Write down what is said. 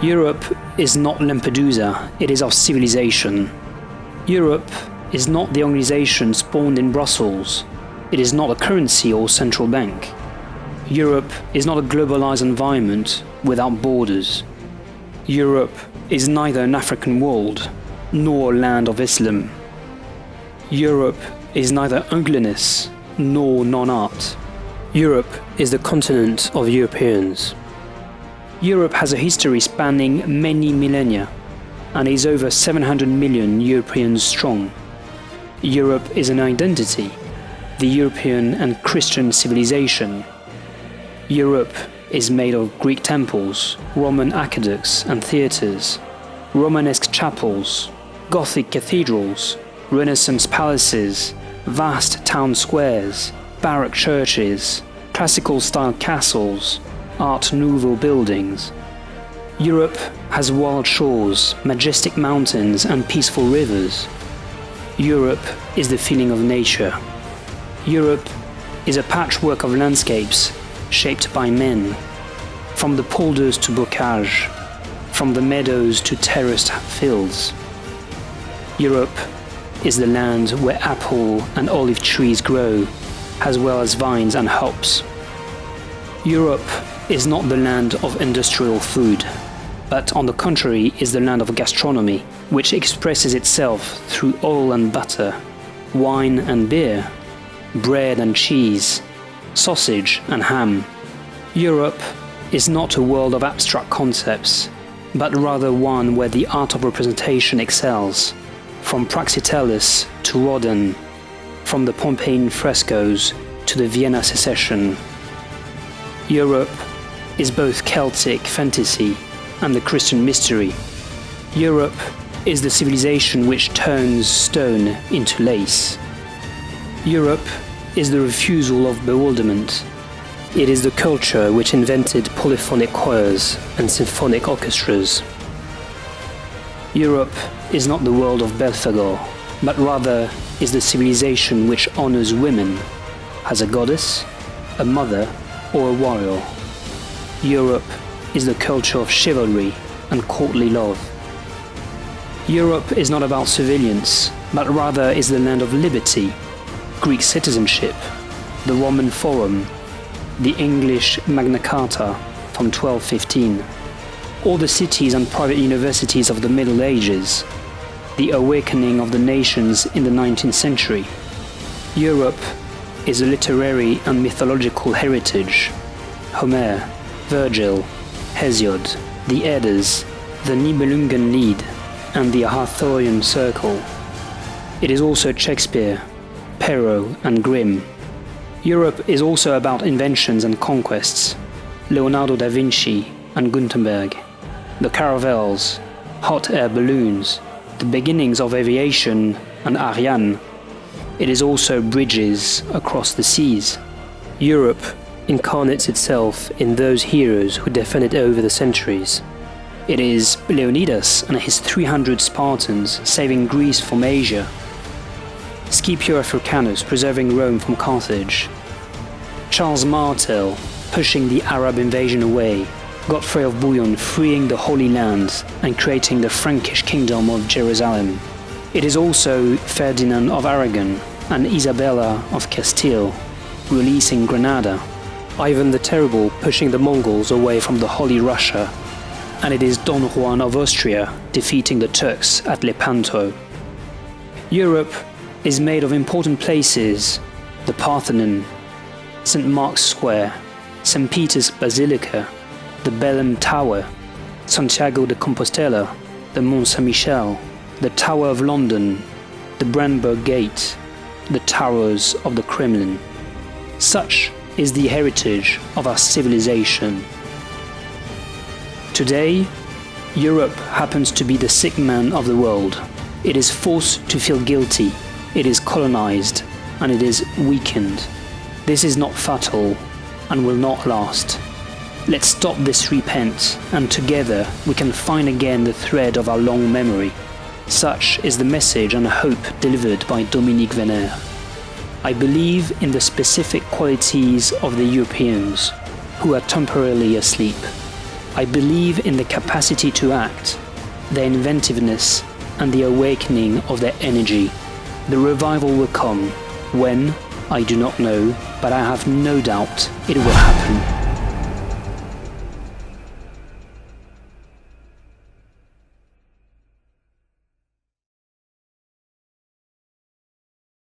Europe is not Lampedusa, it is our civilization. Europe is not the organization spawned in Brussels. It is not a currency or central bank. Europe is not a globalized environment without borders. Europe is neither an African world nor a land of Islam. Europe is neither ugliness nor non-art. Europe is the continent of Europeans. Europe has a history spanning many millennia and is over 700 million Europeans strong. Europe is an identity, the European and Christian civilization. Europe is made of Greek temples, Roman aqueducts and theatres, Romanesque chapels, Gothic cathedrals, Renaissance palaces, vast town squares, Baroque churches, classical-style castles, Art Nouveau buildings. Europe has wild shores, majestic mountains and peaceful rivers. Europe is the feeling of nature. Europe is a patchwork of landscapes shaped by men, from the polders to bocage, from the meadows to terraced fields. Europe is the land where apple and olive trees grow, as well as vines and hops. Europe is not the land of industrial food, but on the contrary is the land of gastronomy, which expresses itself through oil and butter, wine and beer, bread and cheese, sausage and ham. Europe is not a world of abstract concepts, but rather one where the art of representation excels, from Praxiteles to Rodin, from the Pompeian frescoes to the Vienna Secession. Europe is both Celtic fantasy and the Christian mystery. Europe is the civilization which turns stone into lace. Europe is the refusal of bewilderment. It is the culture which invented polyphonic choirs and symphonic orchestras. Europe is not the world of Belphegor, but rather is the civilization which honors women as a goddess, a mother, or a warrior. Europe is the culture of chivalry and courtly love. Europe is not about surveillance, but rather is the land of liberty, Greek citizenship, the Roman Forum, the English Magna Carta from 1215, all the cities and private universities of the Middle Ages, the awakening of the nations in the 19th century. Europe is a literary and mythological heritage. Homer, Virgil, Hesiod, the Eddas, the Nibelungen Lied, and the Arthurian Circle. It is also Shakespeare, Perrault, and Grimm. Europe is also about inventions and conquests. Leonardo da Vinci and Gutenberg, the caravels, hot air balloons, the beginnings of aviation, and Ariane. It is also bridges across the seas. Europe incarnates itself in those heroes who defended over the centuries. It is Leonidas and his 300 Spartans saving Greece from Asia, Scipio Africanus preserving Rome from Carthage, Charles Martel pushing the Arab invasion away, Godfrey of Bouillon freeing the Holy Land and creating the Frankish kingdom of Jerusalem. It is also Ferdinand of Aragon and Isabella of Castile releasing Granada, Ivan the Terrible pushing the Mongols away from the Holy Russia, and it is Don Juan of Austria defeating the Turks at Lepanto. Europe is made of important places: the Parthenon, St. Mark's Square, St. Peter's Basilica, the Belém Tower, Santiago de Compostela, the Mont Saint-Michel, the Tower of London, the Brandenburg Gate, the towers of the Kremlin. Such is the heritage of our civilization. Today, Europe happens to be the sick man of the world. It is forced to feel guilty, it is colonized, and it is weakened. This is not fatal and will not last. Let's stop this repent, and together we can find again the thread of our long memory. Such is the message and hope delivered by Dominique Venner. I believe in the specific qualities of the Europeans, who are temporarily asleep. I believe in the capacity to act, their inventiveness, and the awakening of their energy. The revival will come. When? I do not know, but I have no doubt it will happen.